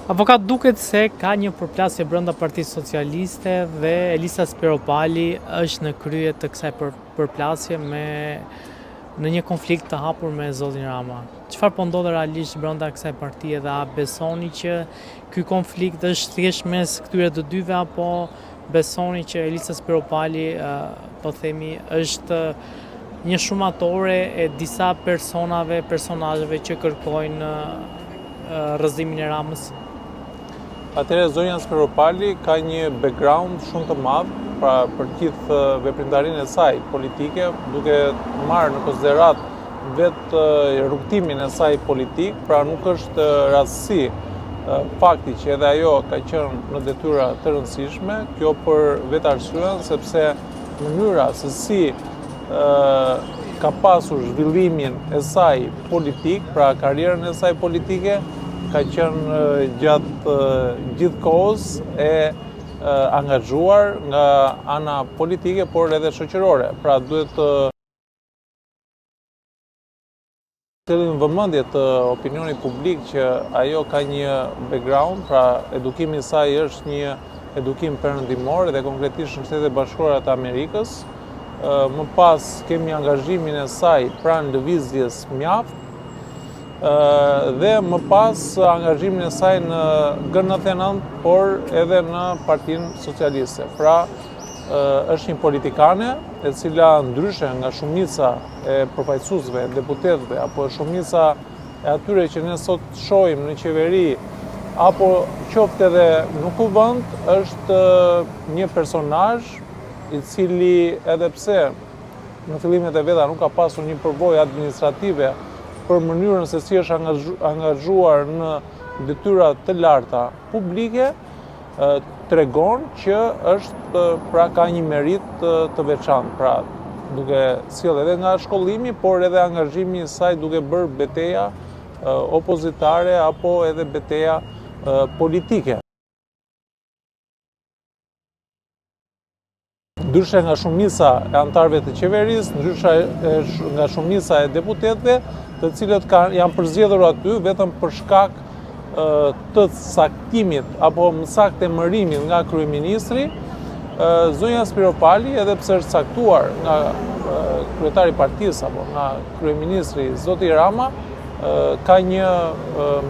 Avokat, duket se ka një përplasje brenda Partisë Socialiste dhe Elisa Spiropali është në krye të kësaj përplasje në një konflikt të hapur me zotin Rama. Çfarë po ndodh realisht brenda kësaj partie dhe a besoni që ky konflikt është thjesht mes këtyre të dyve apo besoni që Elisa Spiropali po themi është një shumatore e disa personazheve që kërkojnë rrëzimin e Ramës? Atëherë zonja Spiropali ka një background shumë të madh për gjithë veprimtarinë e saj politike, duke marrë në konsiderat vetë rrugtimin e saj politik, pra nuk është rastësi fakti që edhe ajo ka qenë në detyra të rëndësishme, kjo për vetë arsyeën sepse mënyra se si ka pasur zhvillimin e saj politik, pra karrierën e saj politike, ka qenë gjatë gjithë kohës e angazhuar nga ana politike, por edhe shoqërore. Pra duhet të sjellin vëmendje të opinionit publik që ajo ka një background, pra edukimi i saj është një edukim perëndimor dhe konkretisht në Shtetet Bashkuara të Amerikës. Më pas kemi angazhimin e saj pranë lëvizjes Mjaft, dhe më pas angazhimin e saj në G99, por edhe në Partinë Socialiste. Pra, është një politikane e cila ndryshe nga shumica e përfaqësuesve, deputetëve, apo shumica e atyre që ne sot shohim në qeveri, apo qoftë edhe në kuvend, është një personazh i cili edhe pse në fillimet e veta nuk ka pasur një përvojë administrative për mënyrën se si është angazhuar në detyra të larta publike, tregon që është pra ka një merit të veçantë, pra duke sjell edhe nga shkollimi, por edhe angazhimi i saj duke bërë betejë opozitare apo edhe betejë politike. Ndryshe nga shumica e antarëve të qeverisë, ndryshe nga shumica e deputetëve, të cilët janë përzgjedhur aty vetëm për shkak të saktimit apo më saktë emërimit nga kryeministri, zonja Spiropali, edhe pse është saktuar nga kryetari i partisë apo nga kryeministri zoti Rama, ka një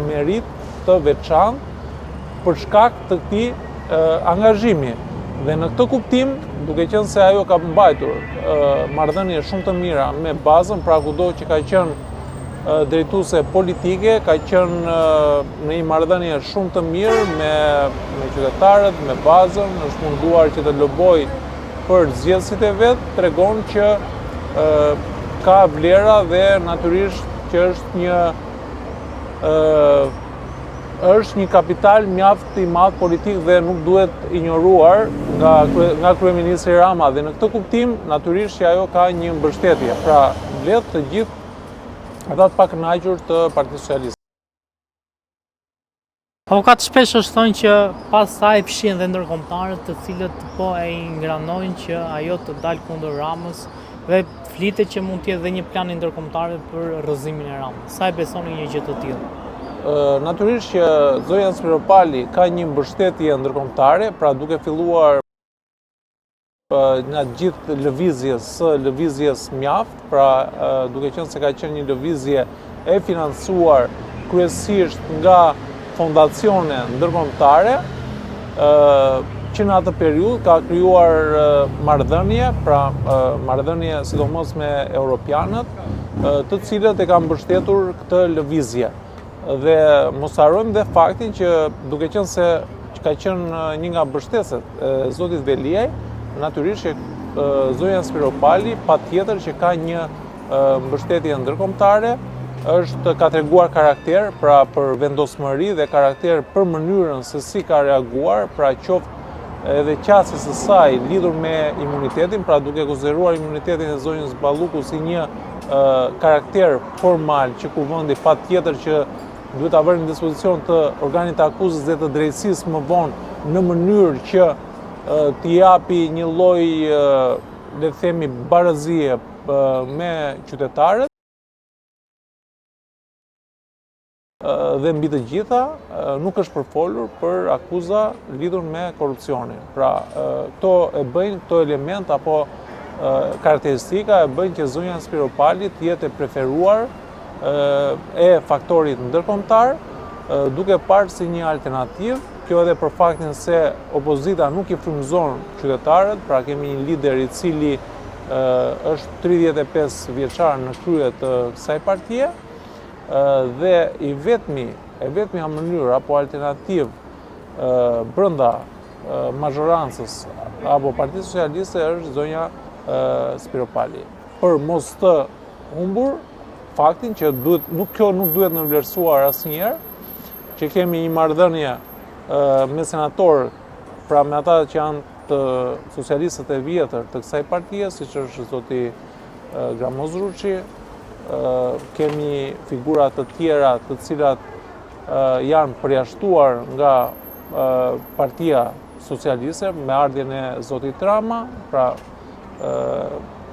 merit të veçantë për shkak të këtij angazhimi. Dhe në këtë kuptim, duke qenë se ajo ka mbajtur marrëdhënie shumë të mira me bazën, pra kudo që ka qenë drejtuese politike, ka qenë në një marrëdhënie shumë të mirë me qytetarët, me bazën, është munduar që të lobojë për zgjedhësit e vet, tregon që ka vlera dhe natyrisht që është një kapital mjaft i madh politik dhe nuk duhet injoruar nga kryeministri Rama, dhe në këtë kuptim natyrisht që ajo ka një mbështetje, pra vlet të gjithë ata të pakënaqur të Partisë Socialiste. Avokat, shpesh është thënë që pas saj fshihen dhe ndërkombëtarët të cilët po e ingranojnë që ajo të dalë kundër Ramës dhe flitet që mund të jetë dhe një plan i ndërkombëtarëve për rrëzimin e Ramës. Sa e besoni një gjë të tillë? Natyrisht që zonja Spiropali ka një mbështetje ndërkombëtare, pra duke filluar nga gjithë lëvizjes Mjaft, pra duke qenë se ka qenë një lëvizje e financuar kryesisht nga fondacione ndërkombëtare, që në atë periudhë ka krijuar marrëdhënie, pra marrëdhënie sidomos me europianët, të cilët e kanë mbështetur këtë lëvizje. Dhe mos harrojmë dhe faktin që duke qenë se ka qenë një nga mbështetësit e zotit Veliaj, natyrisht që zonja Spiropali patjetër që ka një mbështetje ndërkombëtare, ka treguar karakter, pra për vendosmëri dhe karakter për mënyrën se si ka reaguar, pra qoftë edhe qasjes së saj lidhur me imunitetin, pra duke konsideruar imunitetin e zonjës Balluku si një karakter formal që kuvendi patjetër që duhet ta vërë në dispozicion të organit të akuzës dhe të drejtësisë më vonë në mënyrë që t'i japi një lloj, le të themi, barazie me qytetarët. dhe mbi të gjitha nuk është përfolur për akuza lidhur me korrupsionin. Pra, këto element apo karakteristika e bëjnë që zonja Spiropali të jetë e preferuar e faktorit ndërkombëtar, duke parë si një alternativë. Kjo edhe për faktin se opozita nuk i frymëzon qytetarët, pra kemi një lider i cili është 35 vjeçar në krye të kësaj partie, dhe e vetmja mënyrë apo alternativë brenda mazhorancës apo Partisë Socialiste është zonja Spiropali. Për mos të humbur faktin që kjo nuk duhet në vlerësuar asnjëherë, që kemi një marrëdhënie me senatorë, pra me ata që janë të socialistët e vjetër të kësaj partie, siç është zoti Gramoz Ruçi, kemi figura të tjera të cilat janë përjashtuar nga Partia Socialiste me ardhjen e zotit Rama, pra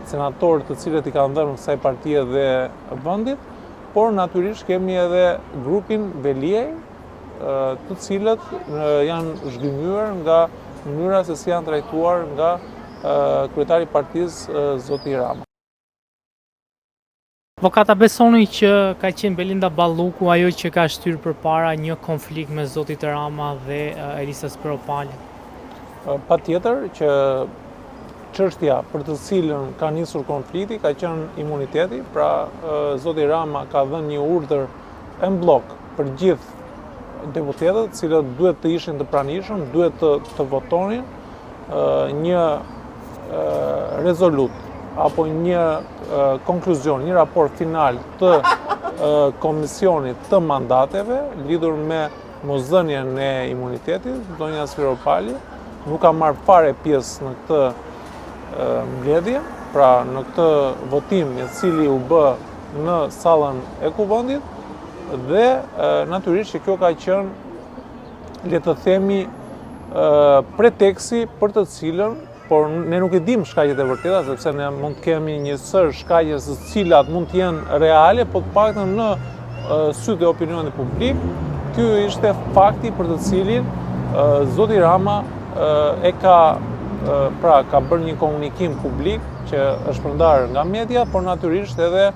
senatorë të cilët i kanë dhënë kësaj partie dhe vendit, por natyrisht kemi edhe grupin Veliej, të cilët janë zhgënjur nga mënyra se si janë trajtuar nga kryetari i partisë zoti Rama. Avokata, besoni që ka qenë Belinda Balluku ajo që ka shtyrë përpara një konflikt me zotit Rama dhe Elisa Spiropali? Patjetër që çështja për të cilën ka nisur konflikti ka qenë imuniteti, pra zoti Rama ka dhënë një urdhër en blok për gjithë deputetët, cilët duhet të ishin të pranishëm, duhet të votonin një rezolut apo një konkluzion, një raport final të komisionit të mandateve lidhur me mosdhënien e imunitetit. Zonja Spiropali nuk ka marrë fare pjesë në këtë mbledhje, pra në këtë votim i cili u bë në sallën e kuvendit, dhe natyrisht që kjo ka qenë, le të themi, preteksi për të cilën, por ne nuk e dim shkaqjet e vërteta, sepse ne mund të kemi një sër shkaqe të cilat mund të jenë reale, por të paktën në sytë e opinionit publik, ky ishte fakti për të cilin zoti Rama ka bërë një komunikim publik që është përndarë nga media, por natyrisht edhe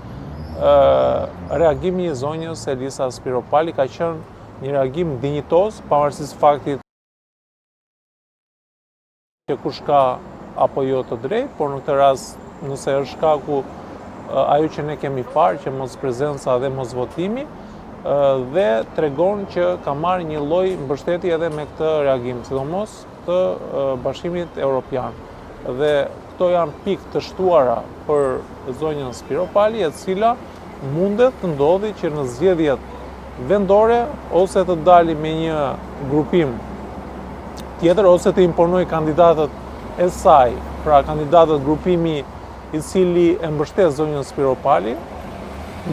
reagimi i zonjës Elisa Spiropali ka qenë një reagim dinjitoz, pavarësisht faktit që kush ka apo jo të drejtë, por në këtë rast nëse është shkaku ajo që ne kemi parë, që mos prezenca dhe mos votimi, dhe tregon që ka marrë një lloj mbështetje edhe me këtë reagim, sidomos të Bashkimit Evropian. Dhe këto janë pikë të shtuara për zonjën Spiropali, e cila mundet të ndodhi që në zgjedhjet vendore ose të dali me një grupim tjetër, ose të imponoj kandidatët e saj, pra kandidatët grupimi i cili e mbështet zonjën Spiropali,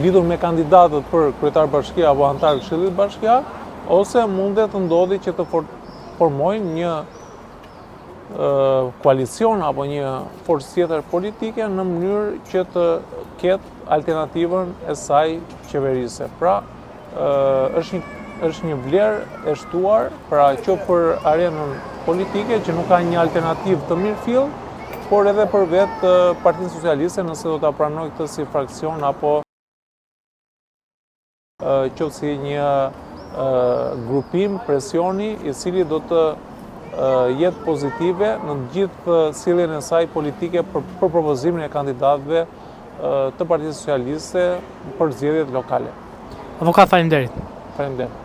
lidhur me kandidatët për kryetar bashkia apo antar Këshillit Bashkiak, ose mundet të ndodhi që të formojnë një koalicion apo një forcë tjetër politike në mënyrë që të ketë alternativën e saj qeverise. Pra, është një vlerë e shtuar, pra që për arenën politike që nuk ka një alternativë të mirëfill, por edhe për vetë Partinë Socialiste nëse do ta pranoj këtë si fraksion apo qoftë si një grupim, presioni i cili do të jetë pozitive në gjithë sjelljen e saj politike për propozimin e kandidatëve të Partisë Socialiste për zgjedhjet lokale. Avokat, faleminderit. Faleminderit.